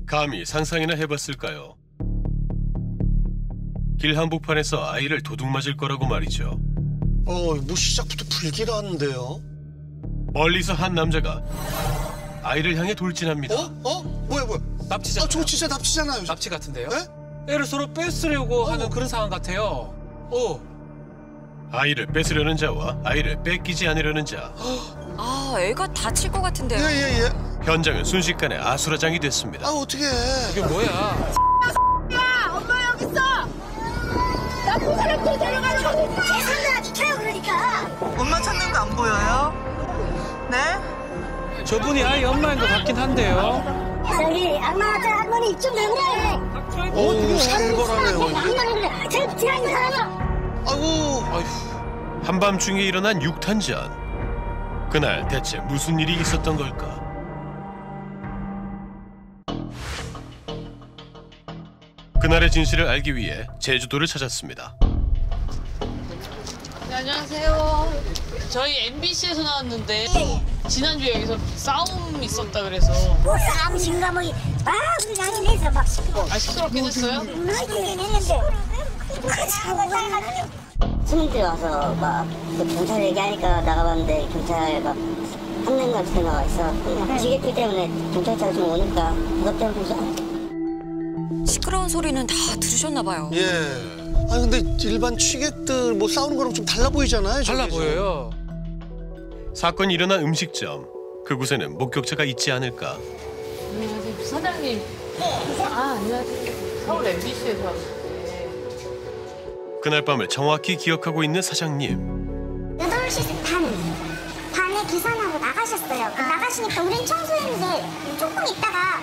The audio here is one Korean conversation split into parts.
감히 상상이나 해봤을까요? 길 한복판에서 아이를 도둑 맞을 거라고 말이죠. 뭐 시작부터 불길하는데요? 멀리서 한 남자가 아이를 향해 돌진합니다. 뭐야? 납치잖아요. 저거 진짜 납치잖아요. 납치 같은데요? 네? 애를 서로 뺏으려고 하는 그런 상황 같아요. 아이를 뺏으려는 자와 아이를 뺏기지 않으려는 자. 아, 애가 다칠 것 같은데요. 예. 현장은 순식간에 아수라장이 됐습니다. 어떡해. 이게 뭐야? 야, 엄마 여기 있어. 나쁜 사람들 데려가려고. 계산나 비켜요 그러니까. 엄마 찾는 거 안 보여요? 네? 저분이 아이 엄마인 것 같긴 한데요. 저기 악마 같은 할머니 이쪽 왜 그래? 이거 살벌하네요. 악마는 그래. 제일 지나는 사람아. 아이고. 한밤중에 일어난 육탄전. 그날 대체 무슨 일이 있었던 걸까? 그날의 진실을 알기 위해 제주도를 찾았습니다. 네, 안녕하세요. 저희 MBC에서 나왔는데 지난주에 여기서 싸움 있었다 그래서. 뭐 싸움인가 뭐. 우리 나긴 해서 막 시끄러워. 시끄럽긴 했어요? 나긴 했는데. 손님들이 와서 막그 경찰 얘기하니까 나가봤는데 경찰 막 한 명 같은 게 나와 있어. 지게길 때문에 경찰차가 좀 오니까 그것 때문에 좀 시끄러운 소리는 다 들으셨나 봐요. 예. 근데 일반 취객들 뭐 싸우는 거랑 좀 달라 보이잖아요. 달라 보여요. 사건이 일어난 음식점. 그곳에는 목격자가 있지 않을까? 안녕하세요. 사장님. 안녕하세요. 서울 MBC에서 왔는데. 그날 밤을 정확히 기억하고 있는 사장님. 8시 반에 계산하고 나가셨어요. 나가시니까 우린 청소했는데 조금 있다가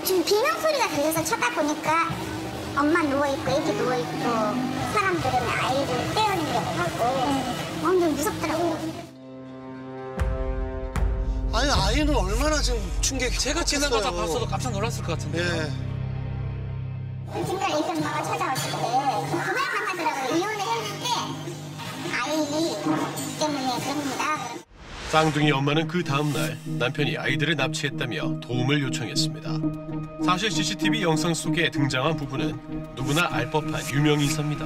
좀 비명 소리가 들려서 쳐다보니까 엄마 누워있고 애기 누워있고 사람들은 아이를 떼어내려고 하고 완전 무섭더라고요. 아이는 얼마나 지금 충격이 제가 지나가다 봤어도 깜짝 놀랐을 것 같은데. 예. 중간에 애기 엄마가 찾아왔을 때 그걸 만나더라고요. 이혼을 했는데 아이 때문에 그럽니다. 쌍둥이 엄마는 그 다음날 남편이 아이들을 납치했다며 도움을 요청했습니다. 사실 CCTV 영상 속에 등장한 부부는 누구나 알 법한 유명 인사입니다.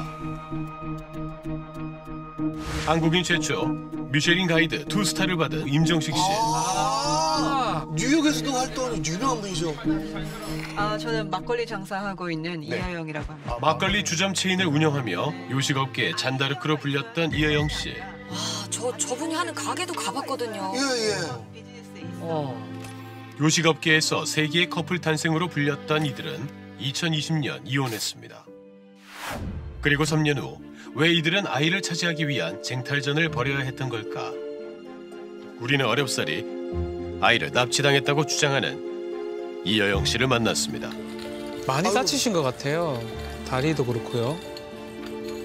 한국인 최초 미쉐린 가이드 2스타를 받은 임정식 씨. 뉴욕에서도 활동하는 유명한 분이죠. 저는 막걸리 장사하고 있는 이하영이라고 합니다. 막걸리 주점 체인을 운영하며 요식업계의 잔다르크로 불렸던 이하영 씨. 저분이 하는 가게도 가봤거든요. 요식업계에서 세계의 커플 탄생으로 불렸던 이들은 2020년 이혼했습니다. 그리고 3년 후 왜 이들은 아이를 차지하기 위한 쟁탈전을 벌여야 했던 걸까? 우리는 어렵사리 아이를 납치당했다고 주장하는 이하영 씨를 만났습니다. 많이 다치신 것 같아요. 다리도 그렇고요.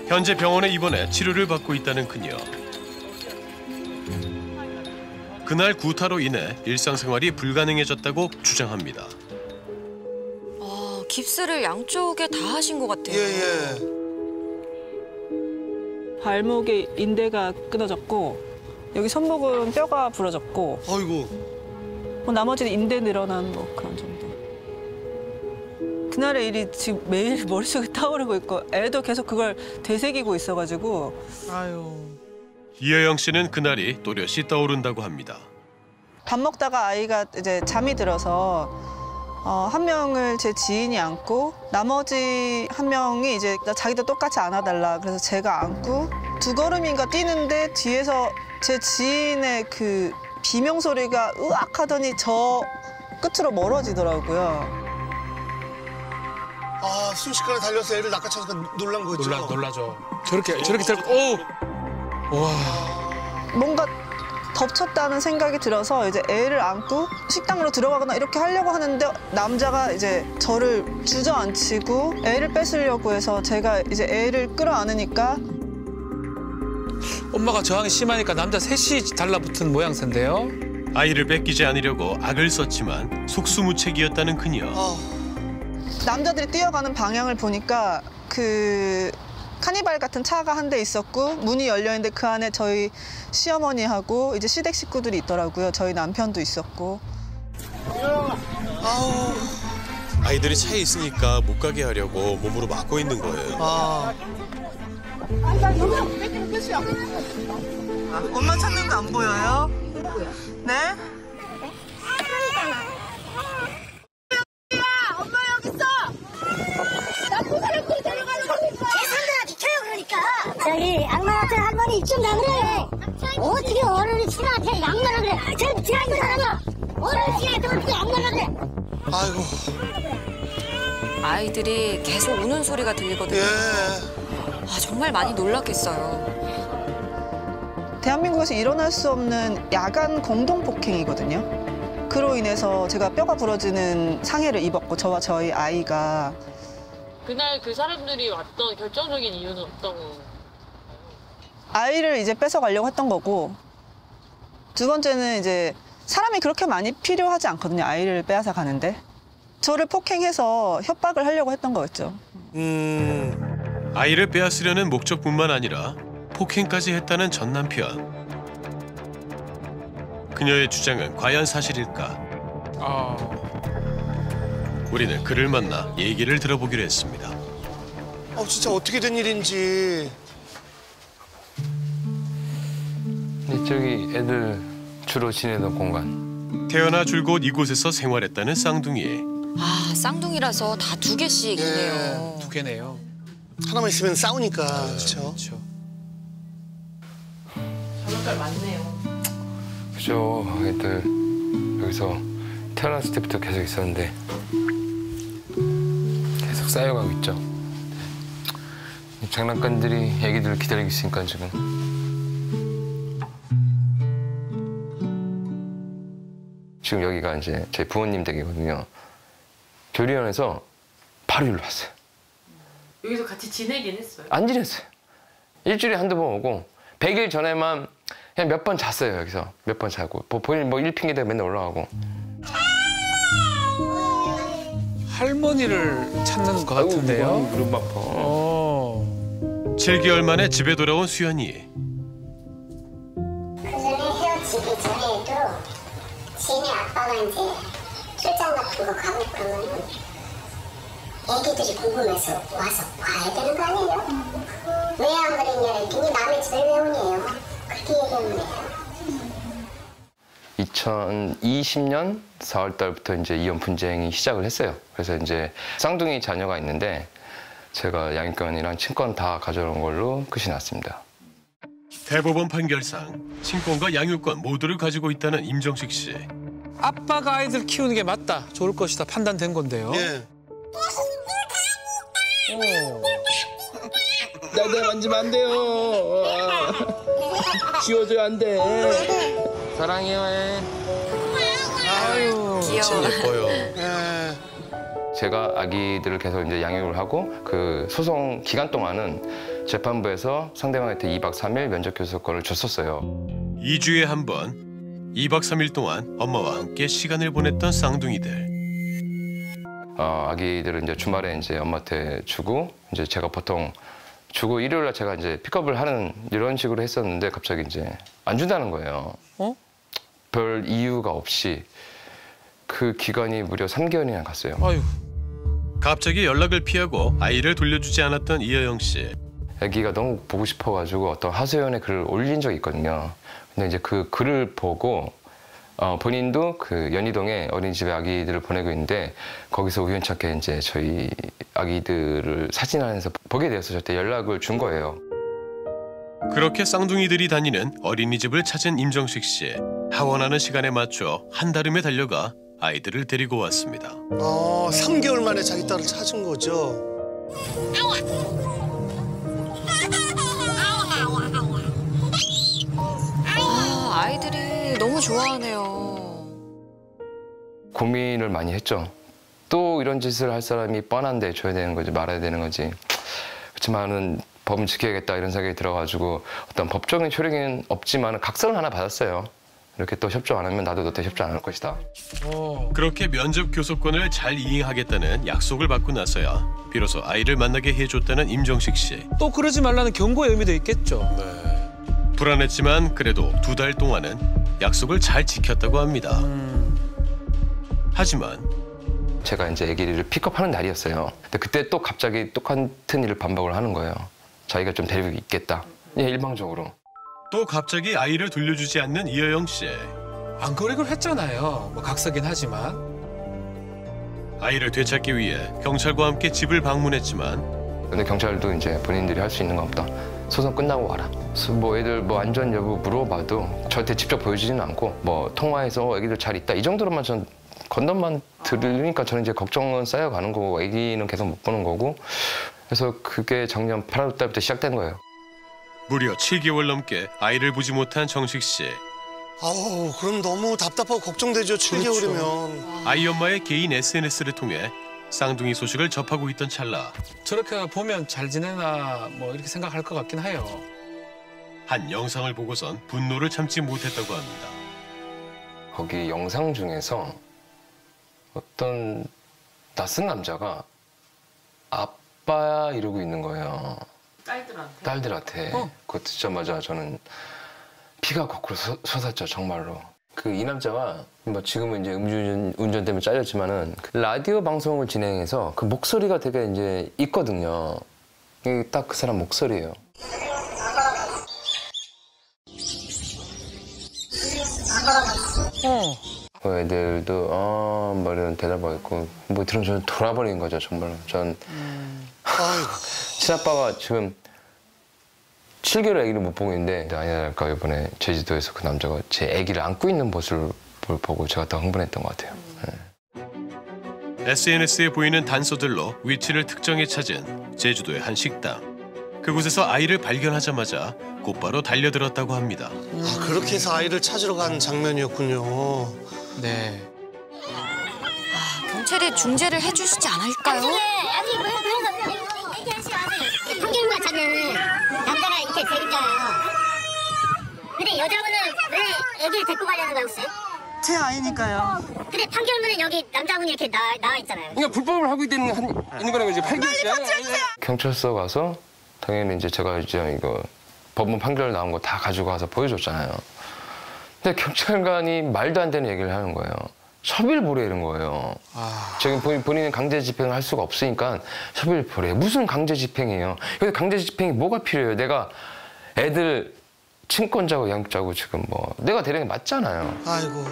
현재 병원에 입원해 치료를 받고 있다는 그녀. 그날 구타로 인해 일상생활이 불가능해졌다고 주장합니다. 깁스를 양쪽에 다 하신 것 같아요. 발목에 인대가 끊어졌고 여기 손목은 뼈가 부러졌고. 아이고. 나머지는 인대 늘어난 뭐 그런 정도. 그날의 일이 지금 매일 머릿속에 떠오르고 있고 애도 계속 그걸 되새기고 있어가지고. 이하영 씨는 그날이 또렷이 떠오른다고 합니다. 밥 먹다가 아이가 이제 잠이 들어서 한 명을 제 지인이 안고 나머지 한 명이 이제 자기도 똑같이 안아달라 그래서 제가 안고 2걸음인가 뛰는데 뒤에서 제 지인의 그 비명 소리가 으악 하더니 저 끝으로 멀어지더라고요. 순식간에 달려서 애를 낚아채니까 놀란 거죠. 놀라죠. 저렇게 와. 뭔가 덮쳤다는 생각이 들어서 이제 애를 안고 식당으로 들어가거나 이렇게 하려고 하는데 남자가 이제 저를 주저앉히고 애를 뺏으려고 해서 제가 이제 애를 끌어안으니까 엄마가 저항이 심하니까 남자 셋이 달라붙은 모양새인데요. 아이를 뺏기지 않으려고 악을 썼지만 속수무책이었다는 그녀. 남자들이 뛰어가는 방향을 보니까 그 카니발 같은 차가 한 대 있었고 문이 열려 있는데 그 안에 저희 시어머니하고 이제 시댁 식구들이 있더라고요. 저희 남편도 있었고. 아우. 아이들이 차에 있으니까 못 가게 하려고 몸으로 막고 있는 거예요. 아. 엄마 찾는 거 안 보여요? 네? 엄마 여기 있어. 나쁜 사람들 데려가는 거니까. 계산들아 비켜요 그러니까. 저기 악마 같은 할머니 좀 나그래. 어떻게 어른이 친구한테 양말을 그래. 저 지나는 사람아. 어른이 친구한테 어떻게 양말을 그래. 아이고. 아이들이 계속 우는 소리가 들리거든요. 예. 아, 정말 많이 놀랐겠어요. 대한민국에서 일어날 수 없는 야간 공동 폭행이거든요. 그로 인해서 제가 뼈가 부러지는 상해를 입었고 저와 저희 아이가. 그날 그 사람들이 왔던 결정적인 이유는 어떤 거? 아이를 이제 뺏어가려고 했던 거고, 두 번째는 이제 사람이 그렇게 많이 필요하지 않거든요. 아이를 빼앗아 가는데. 저를 폭행해서 협박을 하려고 했던 거였죠. 아이를 빼앗으려는 목적뿐만 아니라 폭행까지 했다는 전 남편. 그녀의 주장은 과연 사실일까? 우리는 그를 만나 얘기를 들어보기로 했습니다. 진짜 어떻게 된 일인지. 이쪽이 애들 주로 지내던 공간. 태어나 줄곧 이곳에서 생활했다는 쌍둥이. 아, 쌍둥이라서 다 2개씩이네요. 2개네요. 하나만 있으면 싸우니까. 그렇죠. 저녁갈 많네요. 그죠. 애들 여기서 태어났을 때부터 계속 있었는데 계속 쌓여가고 있죠. 장난감들이 애기들을 기다리고 있으니까 지금. 지금 여기가 이제 제 부모님 댁이거든요. 교리원에서 바로 일로 왔어요. 여기서 같이 지내긴 했어요? 안 지냈어요. 일주일에 한두 번 오고 100일 전에만 그냥 몇 번 잤어요. 여기서 몇 번 자고 본인 뭐 일핑계대가 맨날 올라가고. 할머니를 찾는 것 같은데요. 무릎 아파. 7개월 만에 집에 돌아온 수연이. 그전에 헤어지기 전에도 지네 아빠가 이제 출장 같은 거 가고 그러면 애기들이 궁금해서 와서 봐야 되는 거 아니에요? 왜 안 그랬냐 했더니 남의 집을 왜 오냐요? 그렇게 얘기하면 돼요. 2020년 4월 달부터 이제 이혼 분쟁이 시작을 했어요. 그래서 이제 쌍둥이 자녀가 있는데 제가 양육권이랑 친권 다 가져온 걸로 끝이 났습니다. 대법원 판결상 친권과 양육권 모두를 가지고 있다는 임정식 씨. 아빠가 아이들 키우는 게 맞다, 좋을 것이다 판단된 건데요. 예. 나도 만지면 안 돼요. 지워줘야 안 돼. 사랑해요. 아유, 귀여워. 예뻐요. 예. 제가 아기들을 계속 이제 양육을 하고 그 소송 기간 동안은 재판부에서 상대방한테 2박 3일 면접 교섭권을 줬었어요. 2주에 한 번, 2박 3일 동안 엄마와 함께 시간을 보냈던 쌍둥이들. 아기들을 이제 주말에 이제 엄마한테 주고 이제 제가 보통 주고 일요일 날 제가 이제 픽업을 하는 이런 식으로 했었는데 갑자기 이제 안 준다는 거예요. 별 이유가 없이 그 기간이 무려 3개월이나 갔어요. 아유. 갑자기 연락을 피하고 아이를 돌려주지 않았던 이여영 씨. 아기가 너무 보고 싶어가지고 어떤 하소연에 글을 올린 적이 있거든요. 근데 이제 그 글을 보고 본인도 그 연희동에 어린이집에 아기들을 보내고 있는데 거기서 우연찮게 이제 저희 아기들을 사진 안에서 보게 되어서 저한테 연락을 준 거예요. 그렇게 쌍둥이들이 다니는 어린이집을 찾은 임정식 씨. 하원하는 시간에 맞춰 한달음에 달려가 아이들을 데리고 왔습니다. 3개월 만에 자기 딸을 찾은 거죠. 아, 아이들이 너무 좋아하네요. 고민을 많이 했죠. 또 이런 짓을 할 사람이 뻔한데 줘야 되는 거지 말아야 되는 거지. 그렇지만은 법은 지켜야겠다 이런 생각이 들어가지고 어떤 법적인 효력은 없지만 각서를 하나 받았어요. 이렇게 또 협조 안 하면 나도 너한테 협조 안 할 것이다. 그렇게 면접 교섭권을 잘 이행하겠다는 약속을 받고 나서야 비로소 아이를 만나게 해줬다는 임정식 씨. 또 그러지 말라는 경고의 의미도 있겠죠. 불안했지만 그래도 2달 동안은 약속을 잘 지켰다고 합니다. 하지만 제가 이제 아기를 픽업하는 날이었어요. 근데 그때 또 갑자기 똑같은 일을 반복을 하는 거예요. 자기가 좀 데리고 있겠다. 일방적으로. 또 갑자기 아이를 돌려주지 않는 이여영 씨. 안 그러기로 했잖아요. 뭐 각서긴 하지만. 아이를 되찾기 위해 경찰과 함께 집을 방문했지만 근데 경찰도 이제 본인들이 할 수 있는 건 없다. 소송 끝나고 와라. 뭐 애들 뭐 안전 여부 물어봐도 저한테 직접 보여주지는 않고 뭐 통화해서 애기들 잘 있다 이 정도로만 전 건담만 들으니까 저는 이제 걱정은 쌓여가는 거고 애기는 계속 못 보는 거고 그래서 그게 작년 8월 달부터 시작된 거예요. 무려 7개월 넘게 아이를 보지 못한 정식 씨. 아우, 그럼 너무 답답하고 걱정되죠. 7개월이면. 아이 엄마의 개인 SNS를 통해 쌍둥이 소식을 접하고 있던 찰나 저렇게 보면 잘 지내나 뭐 이렇게 생각할 것 같긴 해요. 한 영상을 보고선 분노를 참지 못했다고 합니다. 거기 영상 중에서 어떤 낯선 남자가 아빠야 이러고 있는 거예요. 딸들한테. 그거 듣자마자 저는 피가 거꾸로 솟았죠, 정말로. 이 남자가 뭐 지금은 이제 음주운전 때문에 잘렸지만은 라디오 방송을 진행해서 그 목소리가 되게 이제 있거든요. 딱 그 사람 목소리예요. 애들도 뭐 이런 대답하고 있고 뭐 들으면 저는 돌아버리는 거죠, 정말로. 전 친아빠가 지금 7개월 아기를 못 보고 있는데 아니랄까 이번에 제주도에서 그 남자가 제 아기를 안고 있는 모습을 보고 제가 더 흥분했던 것 같아요. SNS에 보이는 단서들로 위치를 특정해 찾은 제주도의 한 식당. 그곳에서 아이를 발견하자마자 곧바로 달려들었다고 합니다. 아, 그렇게 해서 아이를 찾으러 간 장면이었군요. 네. 경찰이 중재를 해주시지 않을까요? 판결문 같으면 남자가 이렇게 되있잖아요. 근데 여자분은 왜 애기를 데리고 가려는 거였어요? 제 아이니까요. 근데 판결문은 여기 남자분이 이렇게 나와 있잖아요. 그러니까 불법을 하고 있는 거라는 거지. 8개월째. 경찰서 가서 당연히 이제 제가 이제 이거 법원 판결 나온 거 다 가지고 가서 보여줬잖아요. 근데 경찰관이 말도 안 되는 얘기를 하는 거예요. 섭일보래 이런 거예요. 지금 본인은 강제 집행을 할 수가 없으니까 섭일보래. 무슨 강제 집행이에요? 근데 강제 집행이 뭐가 필요해요? 내가 애들 친권자고 양육자고 지금 뭐 내가 데리는 게 맞잖아요. 아이고.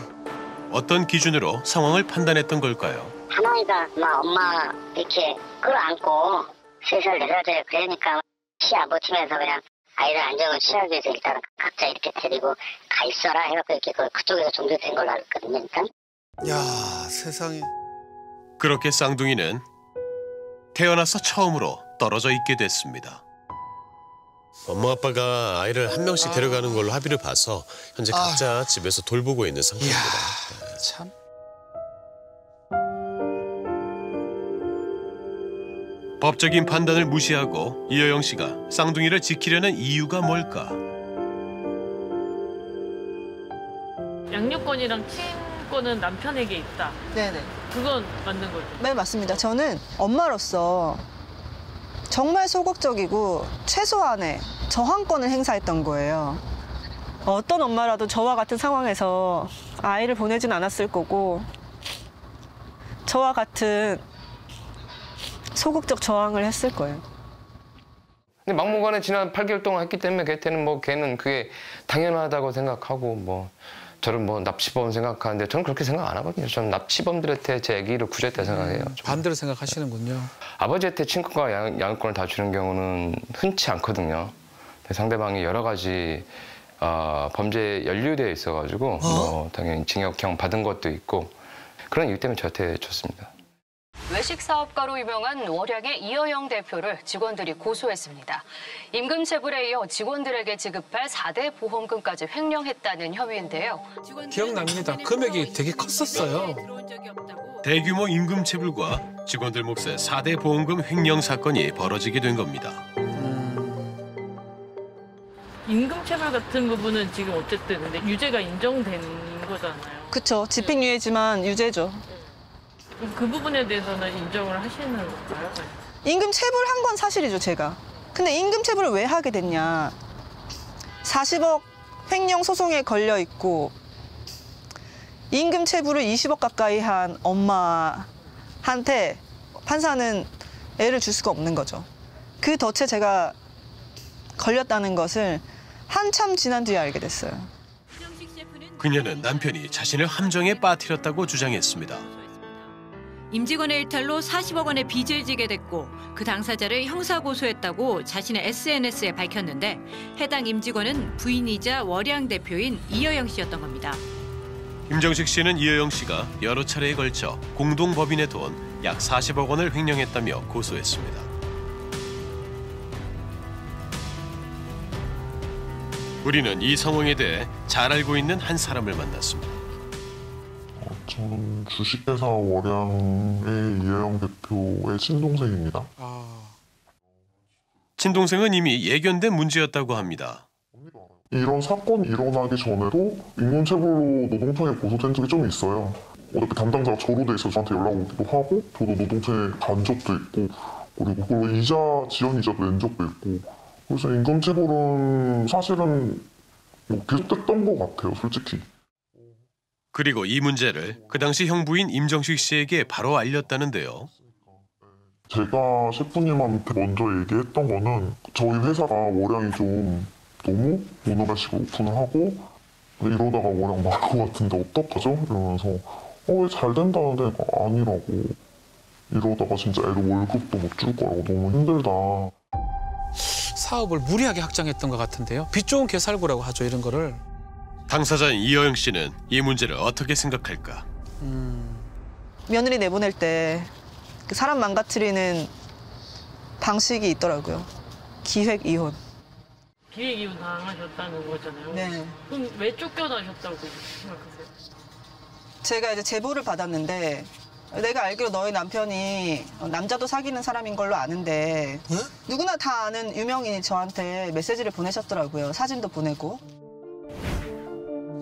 어떤 기준으로 상황을 판단했던 걸까요? 할머니가 막 엄마 이렇게 끌어안고 3살, 4살짜리 그러니까 시아버지면서 그냥 아이를 안정을 취하기 위해서 일단 각자 이렇게 데리고 가 있어라 해갖고 이렇게 그쪽에서 종료된 걸로 알았거든요. 일단. 야, 세상에. 그렇게 쌍둥이는 태어나서 처음으로 떨어져 있게 됐습니다. 엄마 아빠가 아이를 한 명씩 데려가는 걸로 합의를 봐서 현재 각자 집에서 돌보고 있는 상태입니다. 참. 법적인 판단을 무시하고 이여영 씨가 쌍둥이를 지키려는 이유가 뭘까? 양육권이랑 친권은 남편에게 있다. 네네. 그건 맞는 거죠? 네, 맞습니다. 저는 엄마로서 정말 소극적이고 최소한의 저항권을 행사했던 거예요. 어떤 엄마라도 저와 같은 상황에서 아이를 보내진 않았을 거고 저와 같은 소극적 저항을 했을 거예요. 근데 막무가내 지난 8개월 동안 했기 때문에 걔는 그게 당연하다고 생각하고 뭐 저를 뭐 납치범 생각하는데 저는 그렇게 생각 안 하거든요. 저는 납치범들한테 제 아기를 구조했다 생각해요. 반대로 생각하시는군요. 아버지한테 친권과 양육권을 다 주는 경우는 흔치 않거든요. 상대방이 여러 가지 범죄에 연루되어 있어가지고 뭐 당연히 징역형 받은 것도 있고 그런 이유 때문에 저한테 줬습니다. 외식 사업가로 유명한 월양의 이여영 대표를 직원들이 고소했습니다. 임금 체불에 이어 직원들에게 지급할 4대 보험금까지 횡령했다는 혐의인데요. 기억납니다. 금액이 되게 컸었어요. 대규모 임금 체불과 직원들 몫의 4대 보험금 횡령 사건이 벌어지게 된 겁니다. 임금 체불 같은 부분은 지금 어쨌든 근데 유죄가 인정된 거잖아요. 그렇죠. 집행유예지만 유죄죠. 그 부분에 대해서는 인정을 하시는 건가요? 임금 체불한 건 사실이죠, 제가. 근데 임금 체불을 왜 하게 됐냐. 40억 횡령 소송에 걸려 있고 임금 체불을 20억 가까이 한 엄마한테 한테 판사는 애를 줄 수가 없는 거죠. 그 덫에 제가 걸렸다는 것을 한참 지난 뒤에 알게 됐어요. 그녀는 남편이 자신을 함정에 빠뜨렸다고 주장했습니다. 임직원의 일탈로 40억 원의 빚을 지게 됐고 그 당사자를 형사고소했다고 자신의 SNS에 밝혔는데 해당 임직원은 부인이자 월양 대표인 이여영 씨였던 겁니다. 임정식 씨는 이여영 씨가 여러 차례에 걸쳐 공동법인의 돈 약 40억 원을 횡령했다며 고소했습니다. 우리는 이 상황에 대해 잘 알고 있는 한 사람을 만났습니다. 저는 주식회사 월양의 이여영 대표의 친동생입니다. 친동생은 이미 예견된 문제였다고 합니다. 이런 사건이 일어나기 전에도 인권체불로 노동청에 고소된 적이 좀 있어요. 어차피 담당자가 저로 돼 있어서 저한테 연락 오기도 하고 저도 노동청에 간 적도 있고 그리고 그걸로 지연 이자도 낸 적도 있고 그래서 인권체불은 사실은 계속됐던 것 같아요, 솔직히. 그리고 이 문제를 그 당시 형부인 임정식 씨에게 바로 알렸다는데요. 제가 셰프님한테 먼저 얘기했던 거는 저희 회사가 월양이 좀 너무 오너라식으로 오픈을 하고 이러다가 월양 망할 것 같은데 어떡하죠? 이러면서 왜 잘 된다는데 아니라고 이러다가 진짜 애들 월급도 못 줄 거라고 너무 힘들다. 사업을 무리하게 확장했던 것 같은데요. 빚 좋은 개살구라고 하죠, 이런 거를. 당사자인 이여영 씨는 이 문제를 어떻게 생각할까? 며느리 내보낼 때 그 사람 망가뜨리는 방식이 있더라고요. 기획 이혼. 기획 이혼 당하셨다는 거잖아요. 네. 그럼 왜 쫓겨나셨다고 생각하세요? 제가 이제 제보를 받았는데 내가 알기로 너희 남편이 남자도 사귀는 사람인 걸로 아는데 누구나 다 아는 유명인이 저한테 메시지를 보내셨더라고요. 사진도 보내고.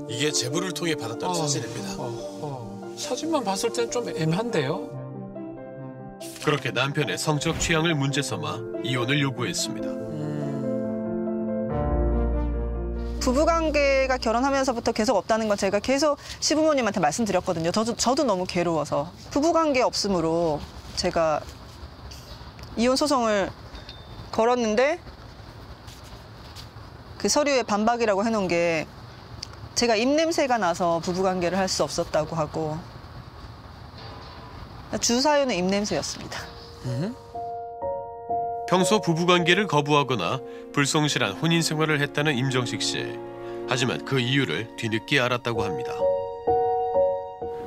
이게 제보를 통해 받았던 사진입니다. 사진만 봤을 때는 좀 애매한데요. 그렇게 남편의 성적 취향을 문제 삼아 이혼을 요구했습니다. 부부관계가 결혼하면서부터 계속 없다는 건 제가 계속 시부모님한테 말씀드렸거든요. 저도 너무 괴로워서. 부부관계 없음으로 제가 이혼 소송을 걸었는데 그 서류에 반박이라고 해놓은 게 제가 입냄새가 나서 부부관계를 할 수 없었다고 하고 주사유는 입냄새였습니다. 평소 부부관계를 거부하거나 불성실한 혼인 생활을 했다는 임정식 씨. 하지만 그 이유를 뒤늦게 알았다고 합니다.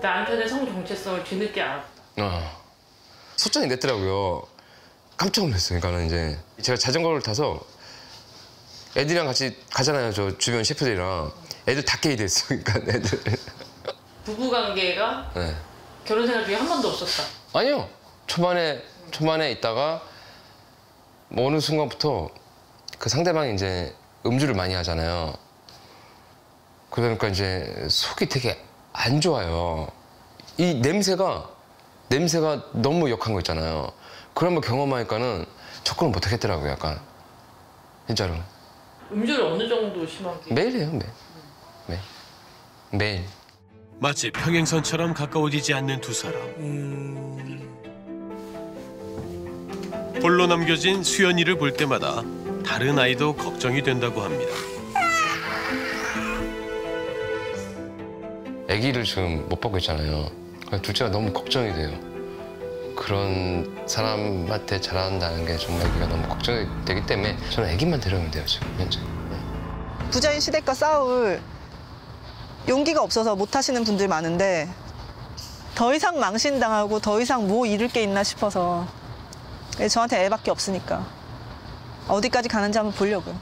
남편의 성 정체성을 뒤늦게 알았다. 소장이 냈더라고요. 깜짝 놀랐어요. 그러니까는 이제 제가 자전거를 타서 애들이랑 같이 가잖아요. 저 주변 셰프들이랑. 애들 다 깨게 됐어. 그러니까 애들. 부부관계가 네. 결혼 생활 중에 한 번도 없었다. 아니요. 초반에 있다가 뭐 어느 순간부터 그 상대방이 이제 음주를 많이 하잖아요. 그러니까 이제 속이 되게 안 좋아요. 이 냄새가 너무 역한 거 있잖아요. 그런 거 경험하니까는 접근을 못 하겠더라고요, 약간. 진짜로. 음주를 어느 정도 심하게? 매일 해요, 매일. 마치 평행선처럼 가까워지지 않는 두 사람. 홀로 남겨진 수연이를 볼 때마다 다른 아이도 걱정이 된다고 합니다. 아기를 지금 못 보고 있잖아요. 둘째가 너무 걱정이 돼요. 그런 사람한테 자란다는 게 정말 아기가 너무 걱정이 되기 때문에 저는 아기만 데려오면 돼요, 지금 현재. 부자인 시댁과 싸울 용기가 없어서 못 하시는 분들 많은데 더 이상 망신당하고 더 이상 뭐 잃을 게 있나 싶어서 저한테 애밖에 없으니까 어디까지 가는지 한번 보려고요.